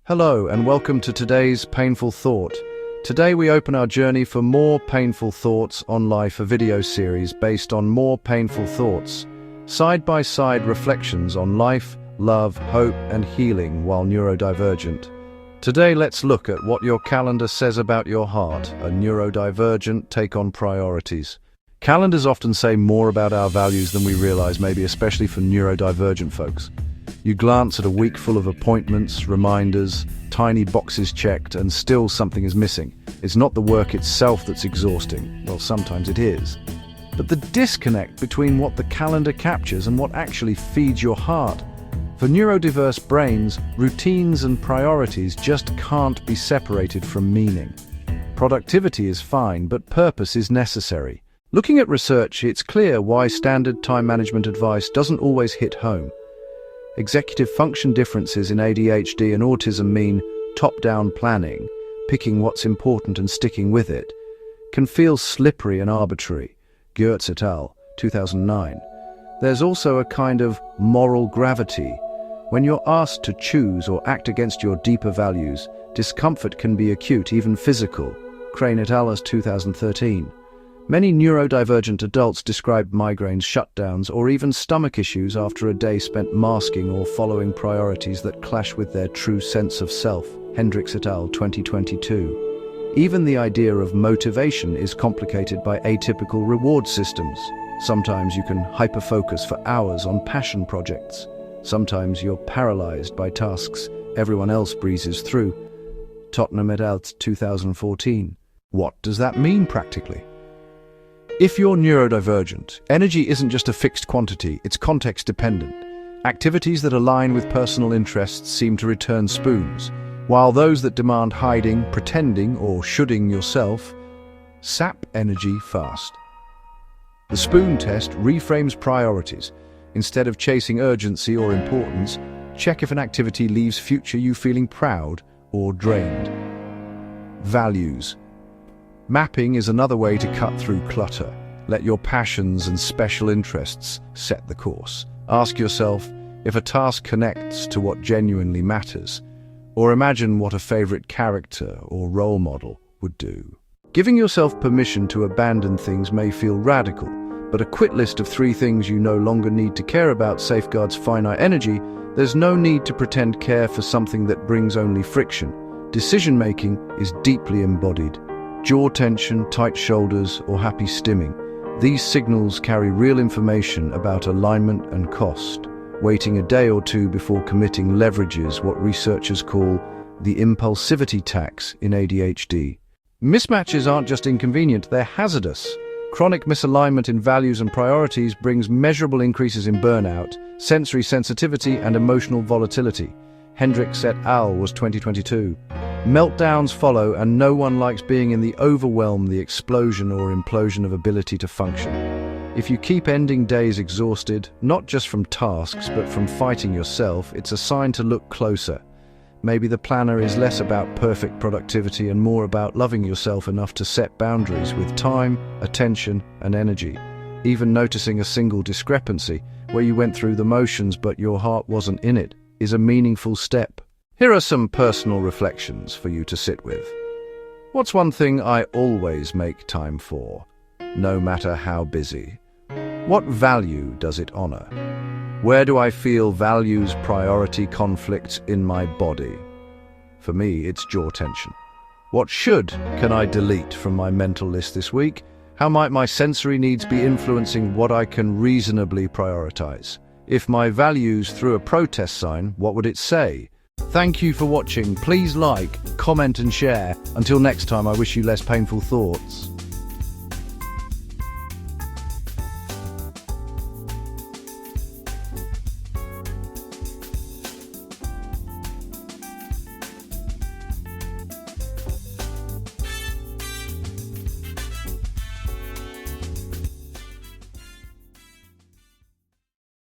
Hello and welcome to today's Painful Thought. Today we open our journey for More Painful Thoughts on Life, a video series based on More Painful Thoughts, side-by-side reflections on life, love, hope and healing while neurodivergent. Today let's look at what your calendar says about your heart, a neurodivergent take on priorities. Calendars often say more about our values than we realize, maybe especially for neurodivergent folks. You glance at a week full of appointments, reminders, tiny boxes checked, and still something is missing. It's not the work itself that's exhausting. Well, sometimes it is. But the disconnect between what the calendar captures and what actually feeds your heart. For neurodiverse brains, routines and priorities just can't be separated from meaning. Productivity is fine, but purpose is necessary. Looking at research, it's clear why standard time management advice doesn't always hit home. Executive function differences in ADHD and autism mean top-down planning, picking what's important and sticking with it, can feel slippery and arbitrary. Geertz et al., 2009. There's also a kind of moral gravity. When you're asked to choose or act against your deeper values, discomfort can be acute, even physical. Crane et al., 2013. Many neurodivergent adults described migraines, shutdowns, or even stomach issues after a day spent masking or following priorities that clash with their true sense of self. Hendricks et al., 2022. Even the idea of motivation is complicated by atypical reward systems. Sometimes you can hyper-focus for hours on passion projects. Sometimes you're paralyzed by tasks everyone else breezes through. Tottenham et al., 2014. What does that mean practically? If you're neurodivergent, energy isn't just a fixed quantity, it's context-dependent. Activities that align with personal interests seem to return spoons, while those that demand hiding, pretending, or shoulding yourself sap energy fast. The spoon test reframes priorities. Instead of chasing urgency or importance, check if an activity leaves future you feeling proud or drained. Values. Mapping is another way to cut through clutter. Let your passions and special interests set the course. Ask yourself if a task connects to what genuinely matters, or imagine what a favorite character or role model would do. Giving yourself permission to abandon things may feel radical, but a quit list of 3 things you no longer need to care about safeguards finite energy. There's no need to pretend care for something that brings only friction. Decision-making is deeply embodied. Jaw tension, tight shoulders, or happy stimming. These signals carry real information about alignment and cost. Waiting a day or two before committing leverages what researchers call the impulsivity tax in ADHD. Mismatches aren't just inconvenient, they're hazardous. Chronic misalignment in values and priorities brings measurable increases in burnout, sensory sensitivity, and emotional volatility. Hendricks et al. Was 2022. Meltdowns follow, and no one likes being in the overwhelm, the explosion or implosion of ability to function. If you keep ending days exhausted, not just from tasks but from fighting yourself, it's a sign to look closer. Maybe the planner is less about perfect productivity and more about loving yourself enough to set boundaries with time, attention, and energy. Even noticing a single discrepancy, where you went through the motions but your heart wasn't in it, is a meaningful step. Here are some personal reflections for you to sit with. What's one thing I always make time for, no matter how busy? What value does it honor? Where do I feel values priority conflicts in my body? For me, it's jaw tension. What should can I delete from my mental list this week? How might my sensory needs be influencing what I can reasonably prioritize? If my values threw a protest sign, what would it say? Thank you for watching. Please like, comment and share. Until next time, I wish you less painful thoughts.